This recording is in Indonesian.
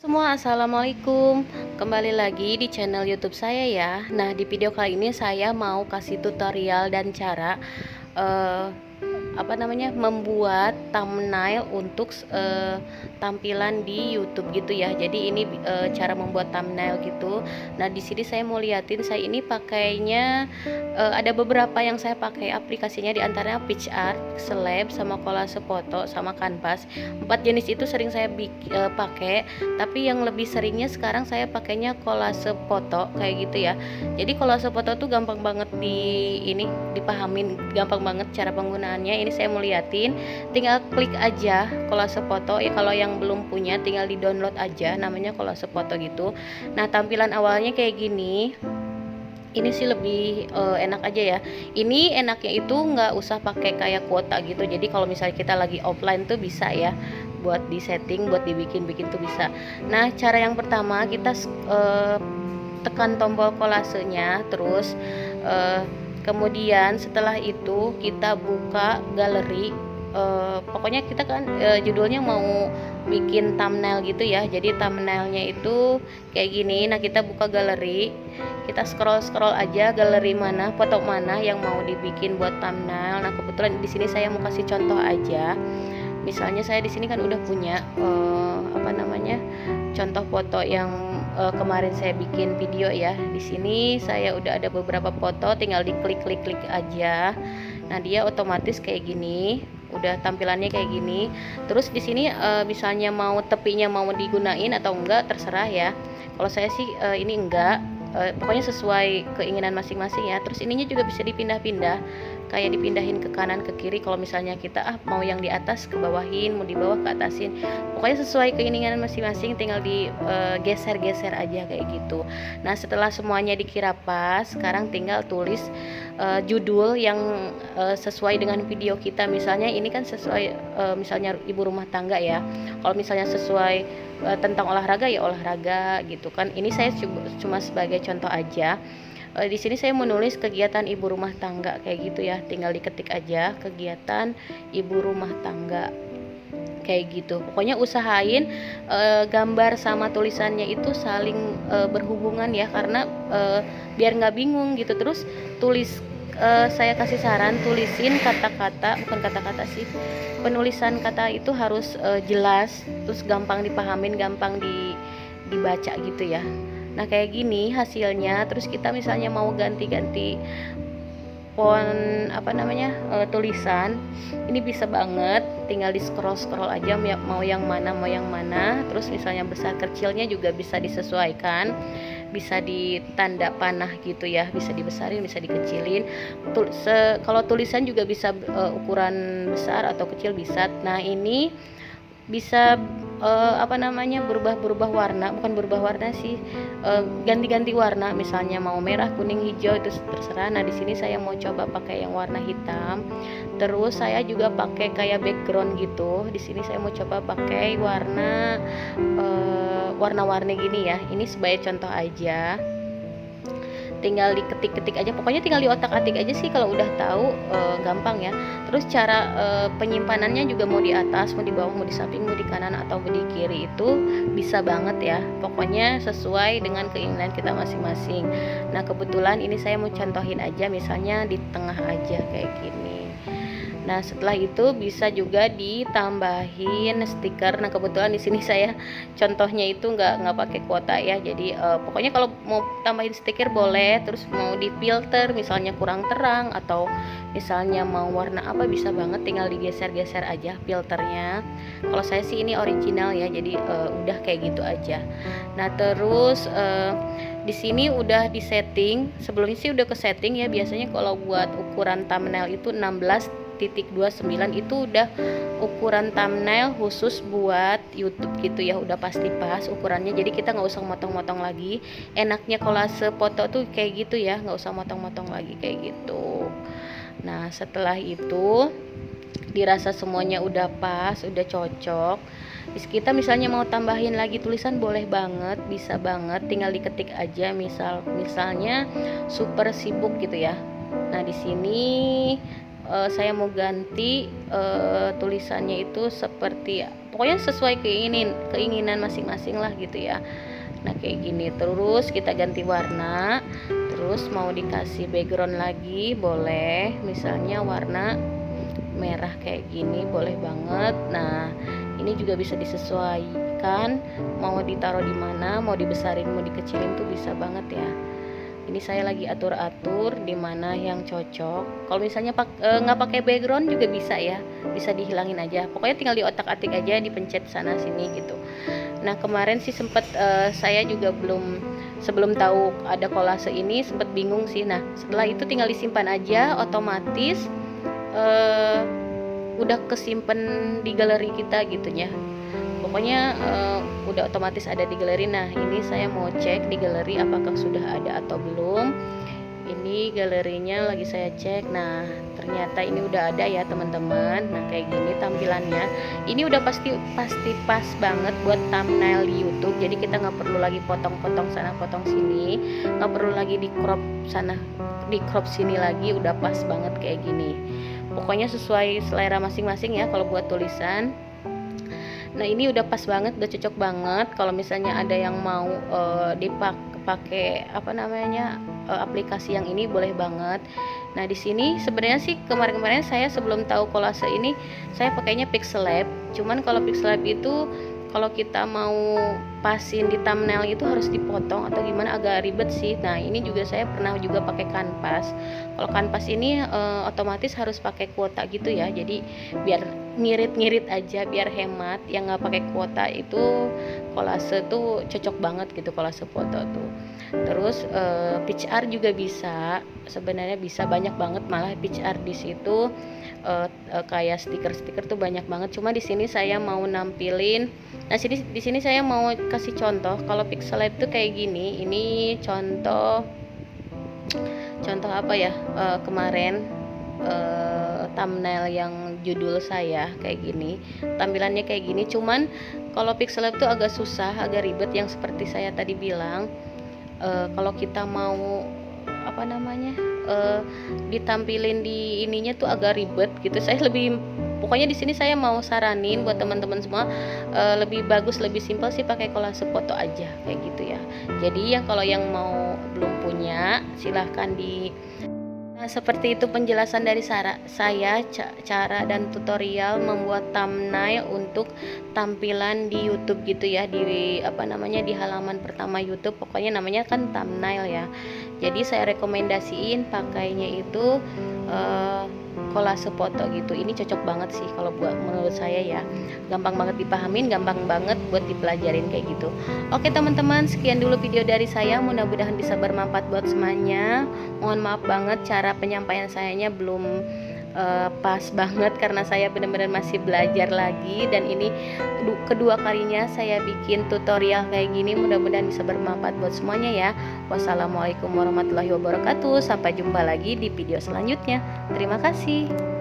Semua, assalamualaikum. Kembali lagi di channel YouTube saya ya. Nah, di video kali ini saya mau kasih tutorial dan cara eh, membuat thumbnail untuk tampilan di YouTube gitu ya. Jadi ini cara membuat thumbnail gitu. Nah, di sini saya mau liatin, saya ini pakainya ada beberapa yang saya pakai aplikasinya, di antaranya PicsArt, Slab, sama Collage Photo, sama Canvas. 4 jenis itu sering saya pakai, tapi yang lebih seringnya sekarang saya pakainya Collage Photo kayak gitu ya. Jadi Collage Photo tuh gampang banget dipahamin, gampang banget cara penggunaannya. Ini saya mau liatin, tinggal klik aja Collage Photo ya. Kalau yang belum punya tinggal di download aja, namanya Collage Photo gitu. Nah, tampilan awalnya kayak gini. Ini sih lebih enak aja ya. Ini enaknya itu nggak usah pakai kayak kuota gitu. Jadi kalau misalnya kita lagi offline tuh bisa ya, buat di setting, buat dibikin tuh bisa. Nah, cara yang pertama kita tekan tombol kolasenya, terus kemudian setelah itu kita buka galeri. Pokoknya kita kan judulnya mau bikin thumbnail gitu ya. Jadi thumbnailnya itu kayak gini. Nah, kita buka galeri, kita scroll aja galeri mana, foto mana yang mau dibikin buat thumbnail. Nah, kebetulan di sini saya mau kasih contoh aja. Misalnya saya di sini kan udah punya contoh foto yang kemarin saya bikin video ya. Di sini saya udah ada beberapa foto, tinggal diklik aja. Nah, dia otomatis kayak gini, udah tampilannya kayak gini. Terus di sini misalnya mau tepinya mau digunain atau enggak terserah ya. Kalau saya sih ini enggak, pokoknya sesuai keinginan masing-masing ya. Terus ininya juga bisa dipindah-pindah, kayak dipindahin ke kanan ke kiri. Kalau misalnya kita mau yang di atas ke bawahin, mau di bawah ke atasin, pokoknya sesuai keinginan masing-masing, tinggal digeser-geser aja kayak gitu. Nah, setelah semuanya dikira pas, sekarang tinggal tulis judul yang sesuai dengan video kita. Misalnya ini kan sesuai misalnya ibu rumah tangga ya. Kalau misalnya sesuai tentang olahraga ya olahraga gitu kan. Ini saya cuma sebagai contoh aja. Di sini saya menulis kegiatan ibu rumah tangga kayak gitu ya. Tinggal diketik aja kegiatan ibu rumah tangga kayak gitu. Pokoknya usahain gambar sama tulisannya itu saling berhubungan ya, karena biar nggak bingung gitu. Terus saya kasih saran, tulisin kata-kata, bukan kata-kata sih, penulisan kata itu harus jelas, terus gampang dipahamin, gampang dibaca gitu ya. Nah, kayak gini hasilnya. Terus kita misalnya mau ganti-ganti font tulisan, ini bisa banget, tinggal di scroll aja mau yang mana. Terus misalnya besar kecilnya juga bisa disesuaikan, bisa ditanda panah gitu ya, bisa dibesarin bisa dikecilin. Kalau tulisan juga bisa ukuran besar atau kecil bisa. Nah, ini bisa berubah warna, bukan berubah warna sih, ganti-ganti warna. Misalnya mau merah, kuning, hijau, itu terserah. Nah, di sini saya mau coba pakai yang warna hitam. Terus saya juga pakai kayak background gitu. Di sini saya mau coba pakai warna-warni gini ya. Ini sebagai contoh aja, tinggal diketik aja, pokoknya tinggal di otak-atik aja sih. Kalau udah tahu gampang ya. Terus cara penyimpanannya juga mau di atas, mau di bawah, mau di samping, mau di kanan atau mau di kiri, itu bisa banget ya. Pokoknya sesuai dengan keinginan kita masing-masing. Nah, kebetulan ini saya mau contohin aja, misalnya di tengah aja kayak gini. Nah, setelah itu bisa juga ditambahin stiker. Nah, kebetulan di sini saya contohnya itu nggak pakai kuota ya. Jadi pokoknya kalau mau tambahin stiker boleh. Terus mau di filter, misalnya kurang terang atau misalnya mau warna apa, bisa banget, tinggal digeser-geser aja filternya. Kalau saya sih ini original ya, jadi udah kayak gitu aja. Nah, terus di sini udah di setting. Sebelumnya sih udah ke setting ya. Biasanya kalau buat ukuran thumbnail itu 16:29, itu udah ukuran thumbnail khusus buat YouTube gitu ya, udah pasti pas ukurannya. Jadi kita nggak usah motong-motong lagi. Enaknya Collage foto tuh kayak gitu ya, nggak usah motong-motong lagi kayak gitu. Nah, setelah itu dirasa semuanya udah pas, udah cocok. Terus kita misalnya mau tambahin lagi tulisan, boleh banget, bisa banget, tinggal diketik aja. Misalnya super sibuk gitu ya. Nah, di sini saya mau ganti tulisannya itu seperti pokoknya sesuai keinginan masing-masing lah gitu ya. Nah kayak gini, terus kita ganti warna, terus mau dikasih background lagi boleh, misalnya warna merah kayak gini boleh banget. Nah ini juga bisa disesuaikan mau ditaruh di mana, mau dibesarin mau dikecilin tuh bisa banget ya. Ini saya lagi atur-atur di mana yang cocok. Kalau misalnya nggak pakai background juga bisa ya, bisa dihilangin aja. Pokoknya tinggal diotak-atik aja, dipencet sana sini gitu. Nah kemarin sih sempet saya juga sebelum tahu ada kolase ini sempet bingung sih. Nah setelah itu tinggal disimpan aja, otomatis udah kesimpan di galeri kita gitunya. Pokoknya udah otomatis ada di galeri. Nah ini saya mau cek di galeri apakah sudah ada atau belum. Ini galerinya lagi saya cek. Nah ternyata ini udah ada ya teman-teman. Nah kayak gini tampilannya. Ini udah pasti pas banget buat thumbnail di YouTube. Jadi kita nggak perlu lagi potong-potong sana potong sini, nggak perlu lagi di crop sana di crop sini lagi. Udah pas banget kayak gini. Pokoknya sesuai selera masing-masing ya kalau buat tulisan. Nah ini udah pas banget, udah cocok banget. Kalau misalnya ada yang mau dipakai aplikasi yang ini boleh banget. Nah di sini sebenarnya sih kemarin-kemarin saya sebelum tahu kolase ini saya pakainya Pixellab. Cuman kalau Pixellab itu kalau kita mau pasin di thumbnail itu harus dipotong atau gimana, agak ribet sih. Nah ini juga saya pernah juga pakai kanvas. Kalau kanvas ini otomatis harus pakai kuota gitu ya, jadi biar ngirit-ngirit aja biar hemat. Yang nggak pakai kuota itu kolase tuh cocok banget gitu, kolase foto tuh. Terus pitch art juga bisa, sebenarnya bisa banyak banget malah pitch art di situ. Kayak stiker-stiker tuh banyak banget. Cuma di sini saya mau nampilin. Nah di sini saya mau kasih contoh. Kalau Pixellab tuh kayak gini. Ini contoh apa ya? Kemarin thumbnail yang judul saya kayak gini. Tampilannya kayak gini. Cuman kalau Pixellab tuh agak susah, agak ribet. Yang seperti saya tadi bilang. Kalau kita mau ditampilin di ininya tuh agak ribet gitu. Saya pokoknya di sini saya mau saranin buat teman-teman semua lebih bagus, lebih simpel sih pakai kolase foto aja kayak gitu ya. Jadi kalau yang mau belum punya silahkan Nah, seperti itu penjelasan dari saya cara dan tutorial membuat thumbnail untuk tampilan di YouTube gitu ya, di halaman pertama YouTube. Pokoknya namanya kan thumbnail ya. Jadi saya rekomendasiin pakainya itu kolase foto gitu. Ini cocok banget sih kalau menurut saya ya. Gampang banget dipahamin, gampang banget buat dipelajarin kayak gitu. Oke teman-teman, sekian dulu video dari saya. Mudah-mudahan bisa bermanfaat buat semuanya. Mohon maaf banget cara penyampaian sayanya belum pas banget karena saya benar-benar masih belajar lagi, dan ini kedua kalinya saya bikin tutorial kayak gini. Mudah-mudahan bisa bermanfaat buat semuanya ya. Wassalamualaikum warahmatullahi wabarakatuh. Sampai jumpa lagi di video selanjutnya. Terima kasih.